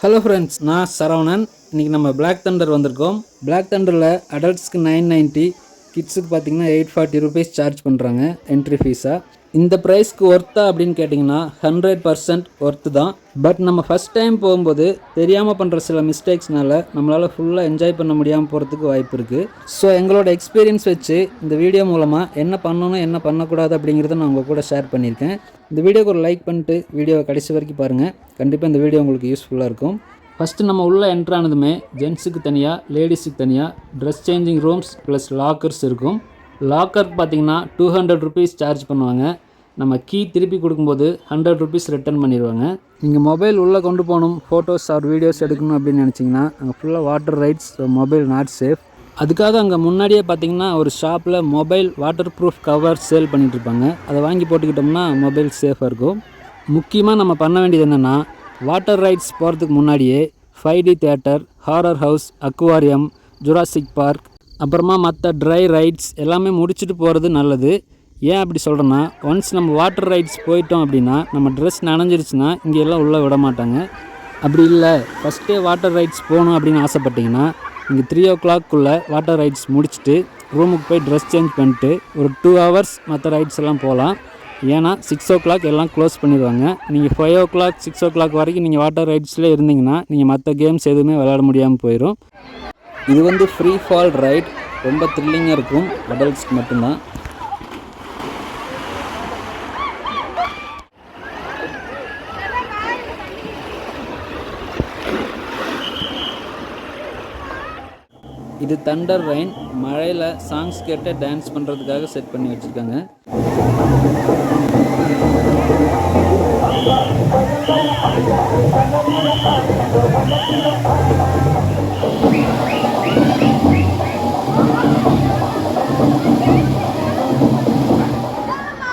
Hello friends, நான் சரவணன். இன்றைக்கி நம்ம பிளாக் தண்டர் வந்திருக்கோம். பிளாக் தண்டரில் அடல்ட்ஸ்க்கு 990, கிட்ஸுக்கு பார்த்தீங்கன்னா 840 ருபீஸ் சார்ஜ் பண்ணுறாங்க என்ட்ரி ஃபீஸாக. இந்த ப்ரைஸ்க்கு ஒர்த்தா அப்படின்னு கேட்டிங்கன்னா 100% ஒர்த்து தான். பட் நம்ம ஃபஸ்ட் டைம் போகும்போது தெரியாமல் பண்ணுற சில மிஸ்டேக்ஸ்னால நம்மளால் ஃபுல்லாக என்ஜாய் பண்ண முடியாமல் போகிறதுக்கு வாய்ப்பு இருக்குது. ஸோ எங்களோட எக்ஸ்பீரியன்ஸ் வச்சு இந்த வீடியோ மூலமாக என்ன பண்ணணும் என்ன பண்ணக்கூடாது அப்படிங்கிறத நான் உங்கள் கூட ஷேர் பண்ணியிருக்கேன். இந்த வீடியோக்கு ஒரு லைக் பண்ணிட்டு வீடியோவை கடைசி வரைக்கும் பாருங்கள். கண்டிப்பாக இந்த வீடியோ உங்களுக்கு யூஸ்ஃபுல்லாக இருக்கும். ஃபஸ்ட்டு நம்ம உள்ளே என்ட்ரானதுமே ஜென்ஸுக்கு தனியாக, லேடிஸுக்கு தனியாக dress changing rooms plus lockers இருக்கும். லாக்கருக்கு பார்த்தீங்கன்னா 200 ருபீஸ் சார்ஜ் பண்ணுவாங்க. நம்ம கீ திருப்பி கொடுக்கும்போது 100 ருபீஸ் ரிட்டர்ன் பண்ணிடுவாங்க. நீங்கள் மொபைல் உள்ளே கொண்டு போகணும், ஃபோட்டோஸ் ஆர் வீடியோஸ் எடுக்கணும் அப்படின்னு நினச்சிங்கன்னா அங்கே ஃபுல்லாக water rides, mobile not safe. அதுக்காக அங்கே முன்னாடியே பார்த்தீங்கன்னா ஒரு ஷாப்பில் mobile waterproof cover sale பண்ணிகிட்ருப்பாங்க. அதை வாங்கி போட்டுக்கிட்டோம்னா மொபைல் சேஃபாக இருக்கும். முக்கியமாக நம்ம பண்ண வேண்டியது என்னென்னா, வாட்டர் ரைட்ஸ் போகிறதுக்கு முன்னாடியே 5D theatre, horror house, aquarium, Jurassic park, அப்புறமா மற்ற ட்ரை ரைட்ஸ் எல்லாமே முடிச்சுட்டு போகிறது நல்லது. ஏன் அப்படி சொல்கிறேன்னா, ஒன்ஸ் நம்ம வாட்டர் ரைட்ஸ் போயிட்டோம் அப்படின்னா நம்ம ட்ரெஸ் நனைஞ்சிருச்சுன்னா இங்கே எல்லாம் உள்ளே விட மாட்டாங்க. அப்படி இல்லை, ஃபஸ்ட்டே வாட்டர் ரைட்ஸ் போகணும் அப்படின்னு ஆசைப்பட்டிங்கன்னா இங்கே 3 o'clock வாட்டர் ரைட்ஸ் முடிச்சுட்டு ரூமுக்கு போய் ட்ரெஸ் சேஞ்ச் பண்ணிட்டு ஒரு 2 hours மற்ற ரைட்ஸ் எல்லாம் போகலாம். ஏன்னா 6 o'clock எல்லாம் க்ளோஸ் பண்ணிடுவாங்க. நீங்கள் 5 o'clock 6 o'clock வரைக்கும் நீங்கள் வாட்டர் ரைட்ஸ்லேயே இருந்தீங்கன்னா நீங்கள் மற்ற கேம்ஸ் எதுவுமே விளையாட முடியாமல் போயிடும். இது வந்து ஃப்ரீ ஃபால் ரைட், ரொம்ப த்ரில்லிங்காக இருக்கும். அடல்ட்ஸ்க்கு மட்டும்தான். இது தண்டர் ரெயின், மழையில் சாங்ஸ் கேட்டு டான்ஸ் பண்ணுறதுக்காக செட் பண்ணி வச்சுருக்காங்க.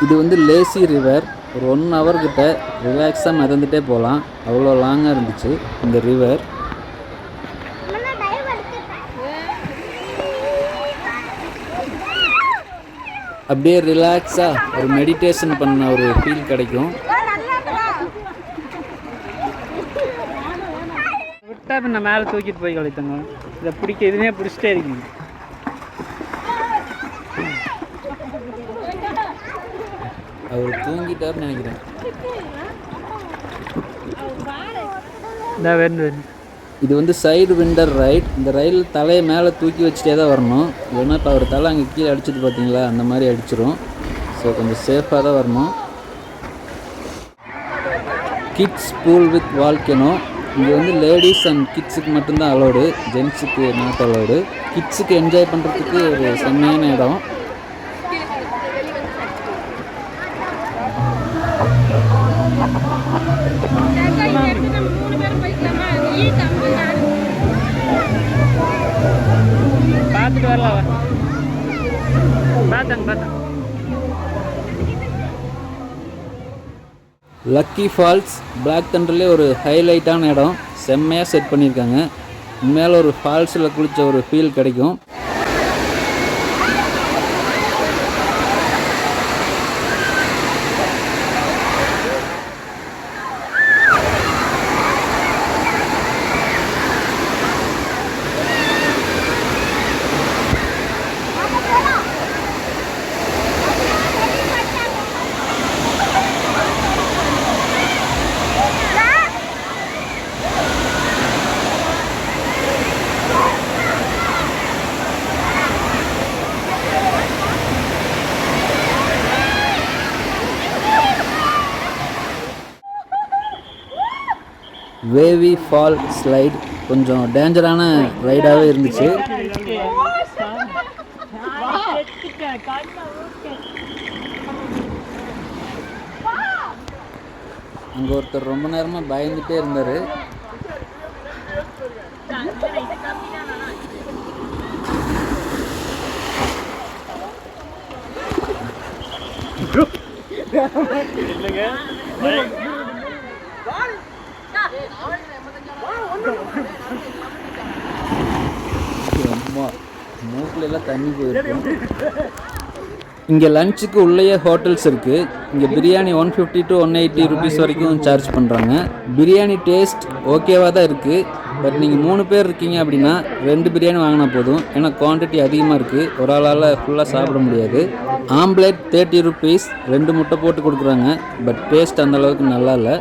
இது வந்து லேசி ரிவர். ஒரு 1 hour கிட்ட ரிலாக்ஸாக மிதந்துட்டே போகலாம். அவ்வளோ லாங்காக இருந்துச்சு இந்த ரிவர். அப்படியே ரிலாக்ஸாக ஒரு மெடிடேஷன் பண்ண ஒரு ஃபீல் கிடைக்கும். விட்டா நான் மேலே தூக்கிட்டு போய் கழித்தங்க. இதை பிடிக்க எதுவுமே பிடிச்சிட்டே இருக்கீங்க. அவர் தூங்கிட்டார்னு நினைக்கிறேன். இது வந்து சைடு விண்டர் ரைட். இந்த ரயில் தலையை மேலே தூக்கி வச்சுட்டே தான் வரணும். இல்லைன்னா இப்போ அவர் தலை அங்கே கீழே அடிச்சுட்டு பார்த்தீங்களா, அந்த மாதிரி அடிச்சிடும். ஸோ கொஞ்சம் சேஃபாக தான் வரணும். Kids pool with volcano. இங்கே வந்து லேடிஸ் அண்ட் கிட்ஸுக்கு மட்டும்தான் அலோடு, ஜென்ஸுக்கு நாட் அலோடு. கிட்ஸுக்கு என்ஜாய் பண்ணுறதுக்கு ஒரு செம்மையான இடம். பார்த்துட்டு வரலாம். பார்த்தேன். லக்கி ஃபால்ஸ் பிளாக் தண்டர்லேயே ஒரு ஹைலைட்டான இடம். செம்மையாக செட் பண்ணியிருக்காங்க. மேலே ஒரு ஃபால்ஸில் குளித்த ஒரு ஃபீல் கிடைக்கும். வேவி ஃபால் ஸ்லைட் கொஞ்சம் டேஞ்சரான ரைடாகவே இருந்துச்சு. அங்கே ஒருத்தர் ரொம்ப நேரமாக பயந்துகிட்டே இருந்தார். அம்மா மூக்கில் எல்லாம் தண்ணி போயிருக்கு. இங்கே லஞ்சுக்கு உள்ளேயே ஹோட்டல்ஸ் இருக்குது. இங்கே பிரியாணி 150 to 180 ருபீஸ் வரைக்கும் சார்ஜ் பண்ணுறாங்க. பிரியாணி டேஸ்ட் ஓகேவாக தான் இருக்குது. பட் நீங்கள் 3 பேர் இருக்கீங்க அப்படின்னா 2 பிரியாணி வாங்கினா போதும். ஏன்னா குவான்டிட்டி அதிகமாக இருக்குது, ஒரு ஆளால் ஃபுல்லாக சாப்பிட முடியாது. ஆம்லேட் 30 ருபீஸ், 2 முட்டை போட்டு கொடுக்குறாங்க. பட் டேஸ்ட் அந்தளவுக்கு நல்லா இல்லை.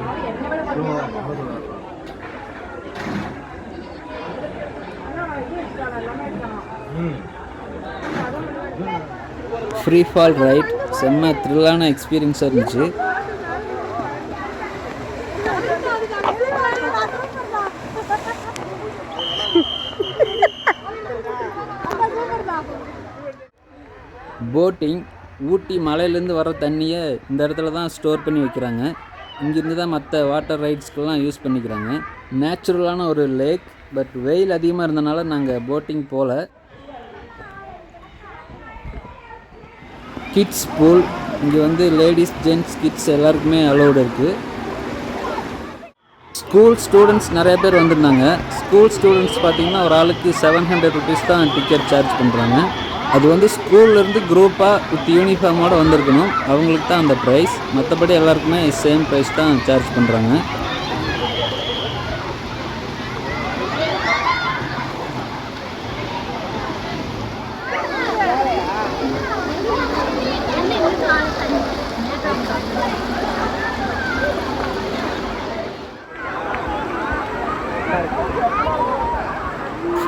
ஃப்ரீ ஃபால் ரைட் செம்ம த்ரில்லான எக்ஸ்பீரியன்ஸாக இருந்துச்சு. போட்டிங் ஊட்டி மலையிலேருந்து வர தண்ணியை இந்த இடத்துல தான் ஸ்டோர் பண்ணி வைக்கிறாங்க. இங்கேருந்து தான் மற்ற வாட்டர் ரைட்ஸ்க்கெல்லாம் யூஸ் பண்ணிக்கிறாங்க. நேச்சுரலான ஒரு லேக். பட் வெயில் அதிகமாக இருந்தனால நாங்கள் போட்டிங் போகல. கிட்ஸ் பூல் இங்கே வந்து லேடிஸ், ஜென்ட்ஸ், கிட்ஸ் எல்லாருக்குமே அலோடு இருக்குது. ஸ்கூல் ஸ்டூடெண்ட்ஸ் நிறைய பேர் வந்திருந்தாங்க. ஸ்கூல் ஸ்டூடெண்ட்ஸ் பார்த்திங்கன்னா ஒரு ஆளுக்கு 700 ருபீஸ் தான் டிக்கெட் சார்ஜ் பண்ணுறாங்க. அது வந்து ஸ்கூல்லேருந்து குரூப்பாக வித் யூனிஃபார்மோடு வந்திருக்கணும், அவங்களுக்கு தான் அந்த ப்ரைஸ். மற்றபடி எல்லாருக்குமே சேம் ப்ரைஸ் தான் சார்ஜ் பண்ணுறாங்க.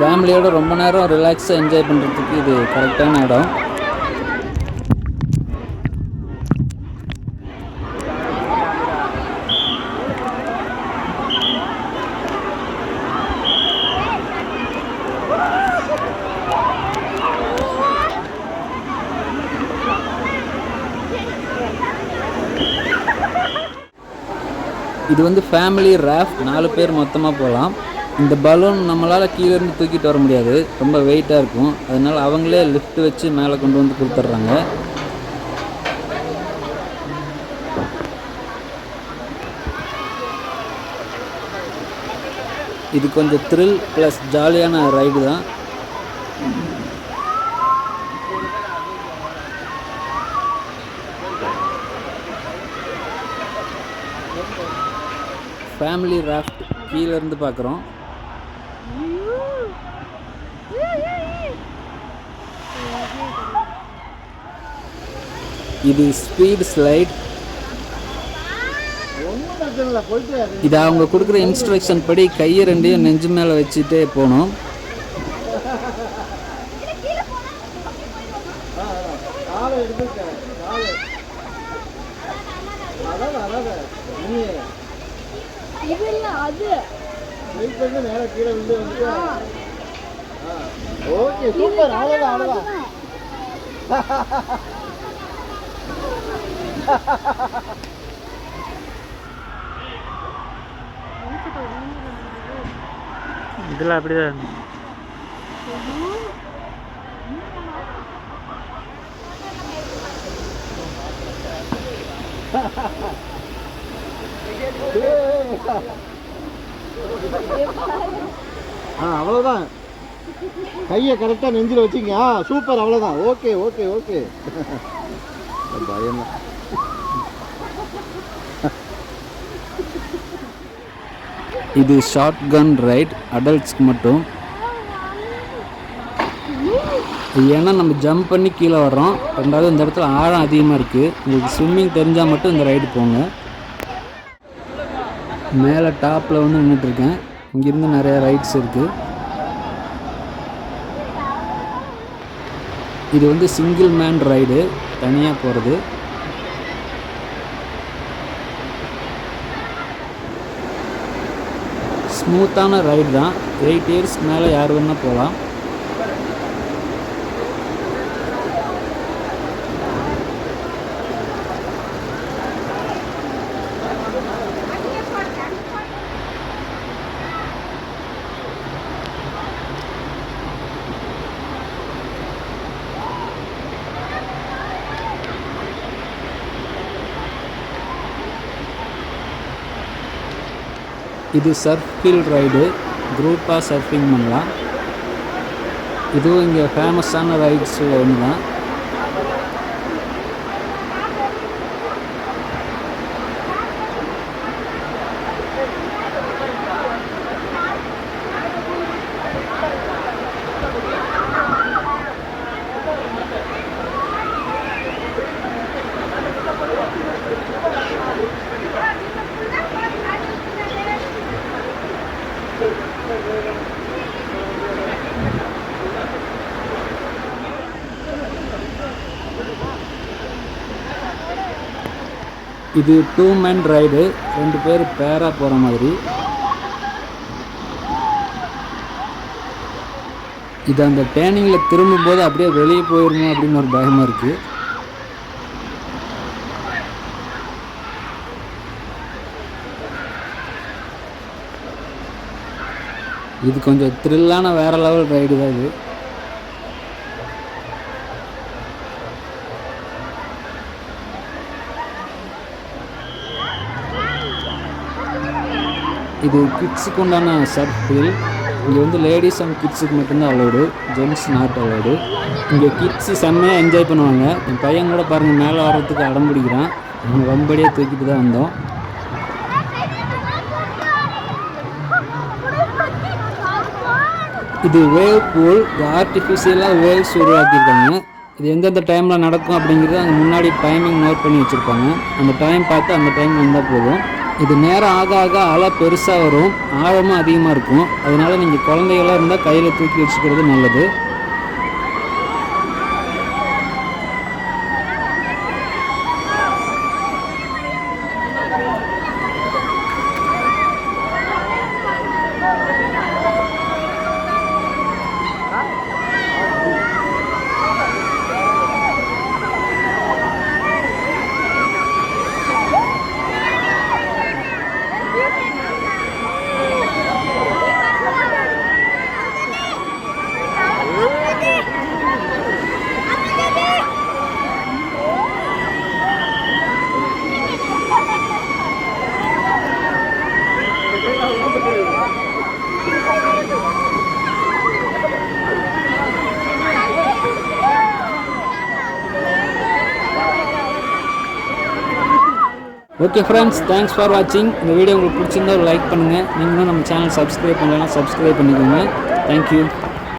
ஃபேமிலியோடு ரொம்ப நேரம் ரிலாக்ஸாக என்ஜாய் பண்ணுறதுக்கு இது கரெக்டான இடம். இது வந்து ஃபேமிலி ராஃப்ட், 4 பேர் மொத்தமாக போகலாம். இந்த பலூன் நம்மளால் கீழேருந்து தூக்கிட்டு வர முடியாது, ரொம்ப வெயிட்டாக இருக்கும். அதனால் அவங்களே லிஃப்ட் வச்சு மேலே கொண்டு வந்து கொடுத்துட்றாங்க. இது கொஞ்சம் த்ரில் ப்ளஸ் ஜாலியான ரைடு தான். ஃபேமிலி ராஃப்ட் கீழேருந்து பார்க்குறோம். இது ஸ்பீட் ஸ்லைட். இது அவங்க கொடுக்குற இன்ஸ்ட்ரக்ஷன் படி கையை 2 நெஞ்சு மேலே வச்சுட்டே போகணும். Okay super. அவ்வளோதான். இதெல்லாம் அப்படிதான். அவ்வளோதான். கையை கரெக்டாக நெஞ்சில் வச்சிங்க. சூப்பர். அவ்வளோதான். Okay okay okay. பயம். இது ஷார்ட் கன் ரைட், அடல்ட்ஸ்க்கு மட்டும். ஏன்னா நம்ம ஜம்ப் பண்ணி கீழே வர்றோம். ரெண்டாவது இந்த இடத்துல ஆழம் அதிகமாக இருக்குது. உங்களுக்கு ஸ்விம்மிங் தெரிஞ்சால் மட்டும் இந்த ரைடு போங்க. மேலே டாப்பில் வந்து நின்றுட்டுருக்கேன். இங்கேருந்து நிறைய ரைட்ஸ் இருக்குது. இது வந்து சிங்கிள் மேன் ரைடு, தனியாக போகிறது. ஸ்மூத்தான ரைடு தான். 8 இயர்ஸ் மேலே யார் வேணால் போகலாம். இது சர்ஃப் ஹில் ரைடு, குரூப்பாக சர்ஃபிங் பண்ணலாம். இதுவும் இங்கே ஃபேமஸான ரைட்ஸ் ஒன்று தான். இது 2 men ரைடு, 2 பேர் பேராக போகிற மாதிரி. இது அந்த டேர்னிங்கில் திரும்பும்போது அப்படியே வெளியே போயிடுமோ அப்படின்னு ஒரு பயமாக இருக்குது. இது கொஞ்சம் த்ரில்லான வேறு லெவல் ரைடு தான் இது. இது கிட்ஸுக்கு உண்டான சர்ஃப் ஹில். இங்கே வந்து லேடிஸ் அண்ட் கிட்ஸுக்கு மட்டும்தான் அலோடு, ஜென்ட்ஸ் நாட் அலோடு. இங்கே கிட்ஸு செம்மையாக என்ஜாய் பண்ணுவாங்க. என் பையன் கூட பாருங்கள் மேலே வர்றதுக்கு அடம் பிடிக்கிறான். அவங்க ரொம்படியாக தூக்கிட்டு தான் வந்தோம். இது வேவ் பூல். இது ஆர்டிஃபிஷியலாக வேவ்ஸ் உருவாக்கியிருக்காங்க. இது எந்தெந்த டைமில் நடக்கும் அப்படிங்கிறது அங்கே முன்னாடி டைமிங் நோட் பண்ணி வச்சுருப்பாங்க. அந்த டைம் பார்த்து அந்த டைம் வந்தால் போதும். இது நேரம் ஆக ஆக அலை பெருசாக வரும், ஆழமும் அதிகமாக இருக்கும். அதனால் நீங்கள் குழந்தைகளாக இருந்தால் கையில் தூக்கி வச்சுக்கிறது நல்லது. ஓகே ஃப்ரெண்ட்ஸ், தேங்க்ஸ் ஃபார் வாட்சிங். இந்த வீடியோ உங்களுக்கு பிடிச்சிருந்தா ஒரு லைக் பண்ணுங்கள். நீங்களும் நம்ம சேனல் சப்ஸ்கிரைப் பண்ணலைன்னா சப்ஸ்கிரைப் பண்ணிக்கோங்க. தேங்க்யூ.